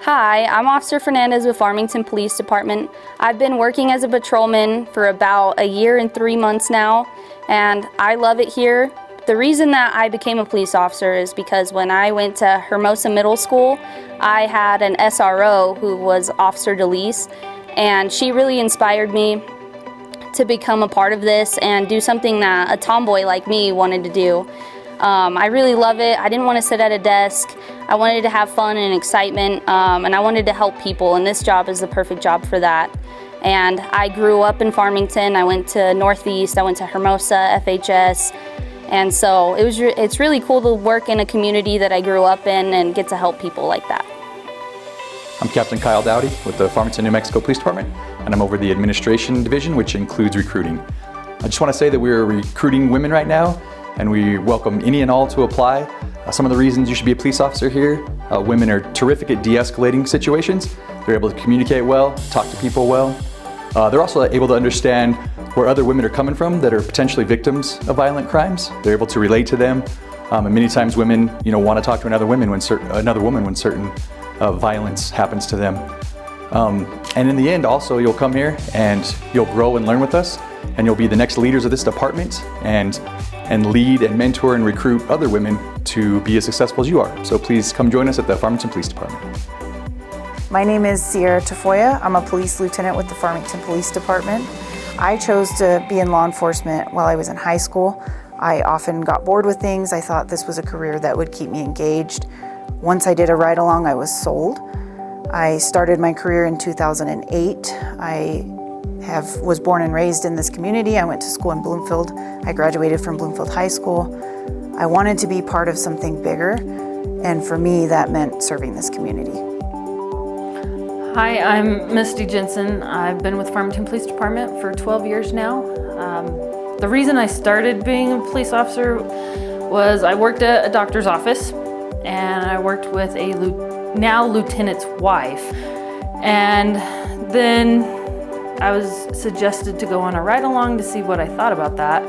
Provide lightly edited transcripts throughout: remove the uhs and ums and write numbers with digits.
Hi, I'm Officer Fernandez with Farmington Police Department. I've been working as a patrolman for about a year and 3 months now, and I love it here. The reason that I became a police officer is because when I went to Hermosa Middle School, I had an SRO who was Officer DeLise, and she really inspired me to become a part of this and do something that a tomboy like me wanted to do. I really love it. I didn't want to sit at a desk. I wanted to have fun and excitement, and I wanted to help people, and this job is the perfect job for that. And I grew up in Farmington. I went to Northeast, I went to Hermosa, FHS, and so it's really cool to work in a community that I grew up in and get to help people like that. I'm Captain Kyle Dowdy with the Farmington, New Mexico Police Department, and I'm over the administration division, which includes recruiting. I just want to say that we're recruiting women right now, and we welcome any and all to apply. Some of the reasons you should be a police officer here: women are terrific at de-escalating situations. They're able to communicate well, talk to people well. They're also able to understand where other women are coming from that are potentially victims of violent crimes. They're able to relate to them, and many times women, want to talk to another woman when certain violence happens to them. And in the end, also, you'll come here and you'll grow and learn with us, and you'll be the next leaders of this department and lead and mentor and recruit other women to be as successful as you are. So please come join us at the Farmington Police Department. My name is Sierra Tafoya. I'm a police lieutenant with the Farmington Police Department. I chose to be in law enforcement while I was in high school. I often got bored with things. I thought this was a career that would keep me engaged. Once I did a ride-along, I was sold. I started my career in 2008. I was born and raised in this community. I went to school in Bloomfield. I graduated from Bloomfield High School. I wanted to be part of something bigger, and for me, that meant serving this community. Hi, I'm Misty Jensen. I've been with Farmington Police Department for 12 years now. The reason I started being a police officer was I worked at a doctor's office, and I worked with a now lieutenant's wife. And then I was suggested to go on a ride-along to see what I thought about that.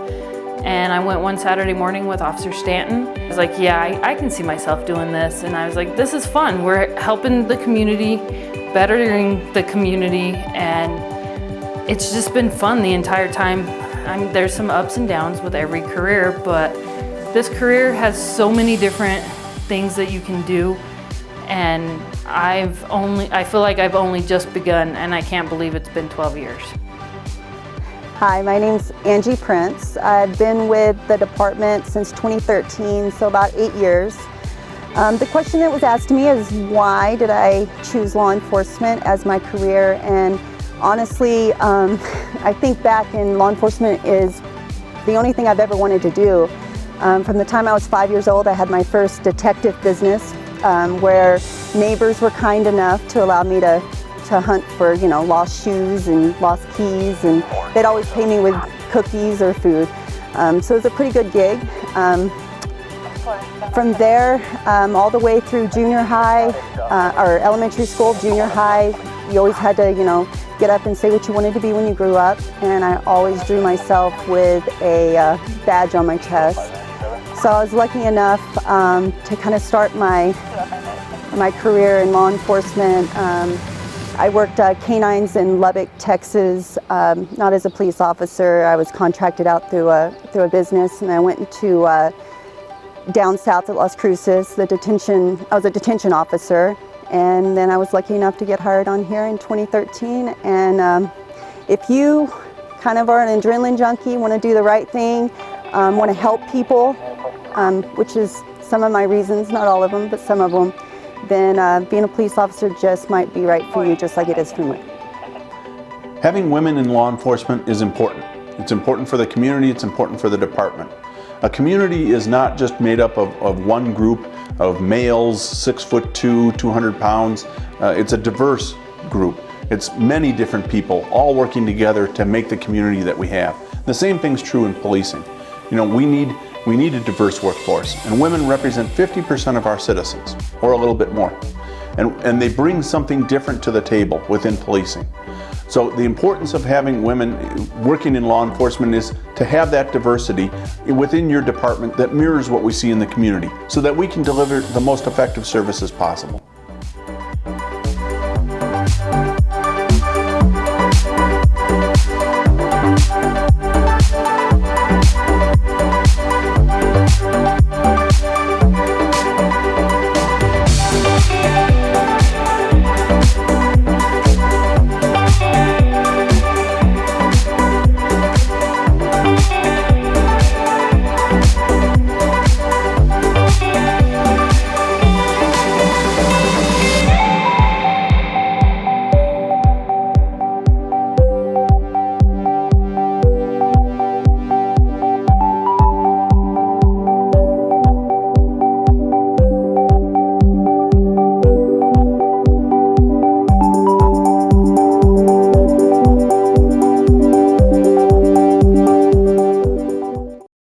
And I went one Saturday morning with Officer Stanton. I was like, yeah, I can see myself doing this. And I was like, this is fun. We're helping the community, bettering the community, and it's just been fun the entire time. There's some ups and downs with every career, but this career has so many different things that you can do, and I feel like I've only just begun, and I can't believe it's been 12 years. Hi, my name's Angie Prince. I've been with the department since 2013, so about 8 years. The question that was asked to me is, why did I choose law enforcement as my career? And honestly, I think back, and law enforcement is the only thing I've ever wanted to do. From the time I was 5 years old, I had my first detective business where neighbors were kind enough to allow me to hunt for, lost shoes and lost keys, and they'd always pay me with cookies or food. So it was a pretty good gig. From there, all the way through junior high, or elementary school, junior high, you always had to, get up and say what you wanted to be when you grew up, and I always drew myself with a badge on my chest. So I was lucky enough to kind of start my career in law enforcement. I worked canines in Lubbock, Texas, not as a police officer. I was contracted out through a business, and I went into down south at Las Cruces. I was a detention officer, and then I was lucky enough to get hired on here in 2013. And if you kind of are an adrenaline junkie, want to do the right thing, want to help people, which is some of my reasons, not all of them, but some of them, then being a police officer just might be right for you, just like it is for me. Having women in law enforcement is important. It's important for the community, it's important for the department. A community is not just made up of one group of males, 6'2", 200 pounds. It's a diverse group. It's many different people all working together to make the community that we have. The same thing's true in policing. We need a diverse workforce, and women represent 50% of our citizens, or a little bit more. And they bring something different to the table within policing. So the importance of having women working in law enforcement is to have that diversity within your department that mirrors what we see in the community, so that we can deliver the most effective services possible.